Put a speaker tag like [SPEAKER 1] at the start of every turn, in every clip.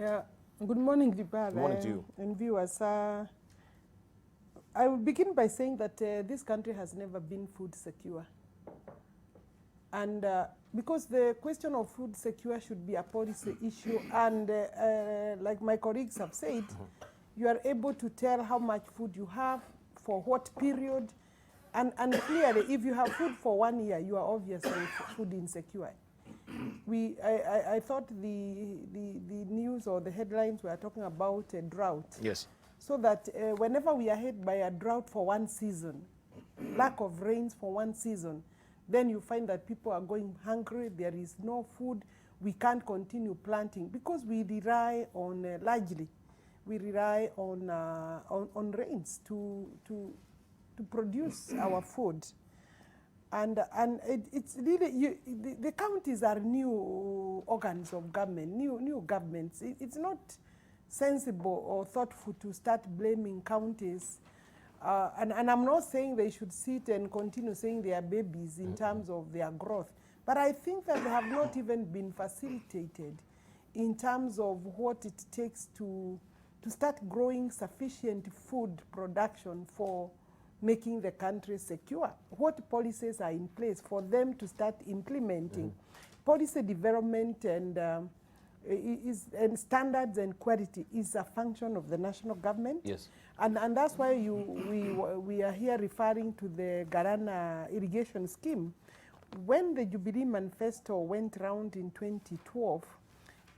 [SPEAKER 1] Yeah. Good morning, Dipara.
[SPEAKER 2] Good morning to you.
[SPEAKER 1] And viewers. I will begin by saying that this country has never been food secure. And because the question of food secure should be a policy issue, and like my colleagues have said, you are able to tell how much food you have, for what period, and clearly, if you have food for 1 year, you are obviously food insecure. I thought the news or the headlines were talking about a drought.
[SPEAKER 2] Yes.
[SPEAKER 1] So that whenever we are hit by a drought for one season, lack of rains for one season, then you find that people are going hungry, there is no food, we can't continue planting because we rely on, largely, we rely on rains to produce our food. And it's really, the counties are new organs of government, new governments. It's not sensible or thoughtful to start blaming counties. And I'm not saying they should sit and continue saying they are babies in terms of their growth. But I think that they have not even been facilitated in terms of what it takes to start growing sufficient food production for making the country secure. What policies are in place for them to start implementing? Policy development and standards and quality is a function of the national government.
[SPEAKER 2] Yes.
[SPEAKER 1] And that's why we are here referring to the Garana irrigation scheme. When the Jubilee Manifesto went round in 2012,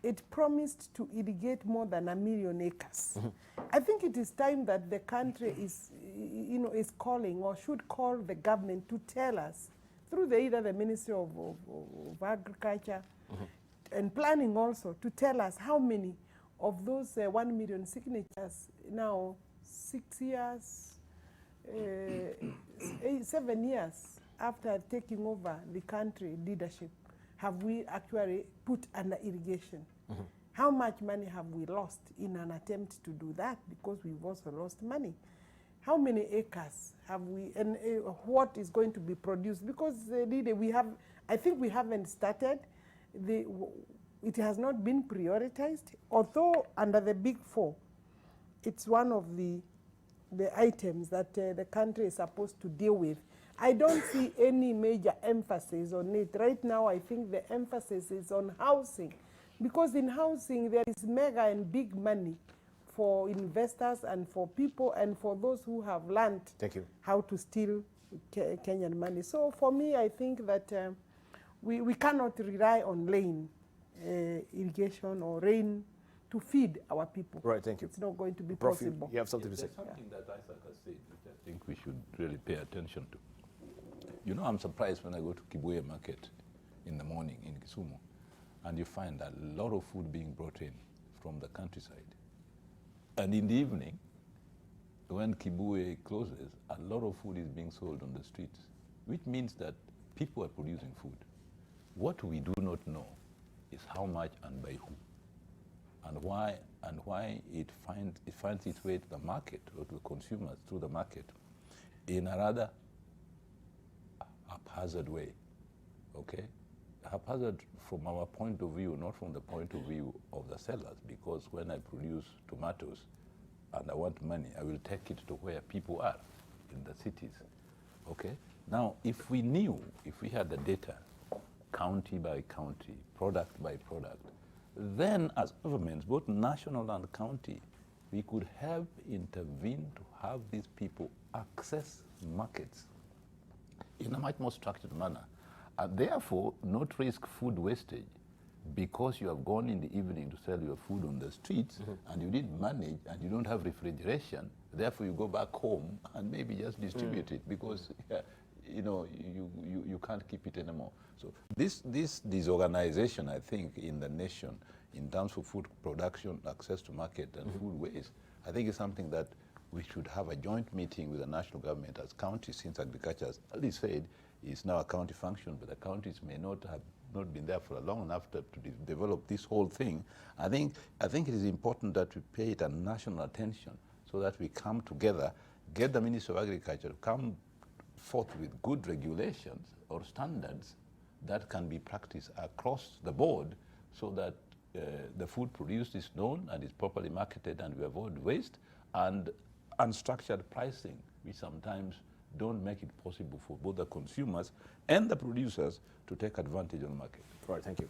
[SPEAKER 1] it promised to irrigate more than 1 million acres. I think it is time that the country is calling or should call the government to tell us through either the Ministry of Agriculture and Planning also, to tell us how many of those 1 million signatures now 6 years, 7 years after taking over the country leadership, have we actually put under irrigation? How much money have we lost in an attempt to do that? Because we've also lost money. How many acres have we, and what is going to be produced? Because I think we haven't started. It has not been prioritized, although under the Big Four, it's one of the items that the country is supposed to deal with. I don't see any major emphasis on it. Right now, I think the emphasis is on housing, because in housing, there is mega and big money for investors and for people and for those who have learned how to steal Kenyan money. So for me, I think that we cannot rely on rain irrigation or rain to feed our people.
[SPEAKER 2] Right, thank you.
[SPEAKER 1] It's not going to be
[SPEAKER 2] Prof,
[SPEAKER 1] possible.
[SPEAKER 2] you have something to say.
[SPEAKER 3] There's something that Isaac has said, which I think we should really pay attention to. You know, I'm surprised when I go to Kibuye Market in the morning in Kisumu, and you find a lot of food being brought in from the countryside. And in the evening, when Kibuye closes, a lot of food is being sold on the streets, which means that people are producing food. What we do not know is how much and by who, and why it finds its way to the market or to the consumers through the market in a rather haphazard way, okay? Haphazard from our point of view, not from the point of view of the sellers, because when I produce tomatoes and I want money, I will take it to where people are, in the cities, okay? Now, if we had the data, county by county, product by product, then as governments, both national and county, we could have intervened to have these people access markets in a much more structured manner, and therefore not risk food wastage because you have gone in the evening to sell your food on the streets and you didn't manage and you don't have refrigeration, therefore you go back home and maybe just distribute it because you can't keep it anymore. So this disorganization, I think, in the nation in terms of food production, access to market and food waste, I think is something that we should have a joint meeting with the national government as counties, since agriculture, as Alice said, is now a county function, but the counties may not have been there for long enough to develop this whole thing. I think it is important that we pay it a national attention so that we come together, get the Ministry of Agriculture to come forth with good regulations or standards that can be practiced across the board so that the food produced is known and is properly marketed, and we avoid waste, and unstructured pricing, which sometimes don't make it possible for both the consumers and the producers to take advantage of the market.
[SPEAKER 2] All right, thank you.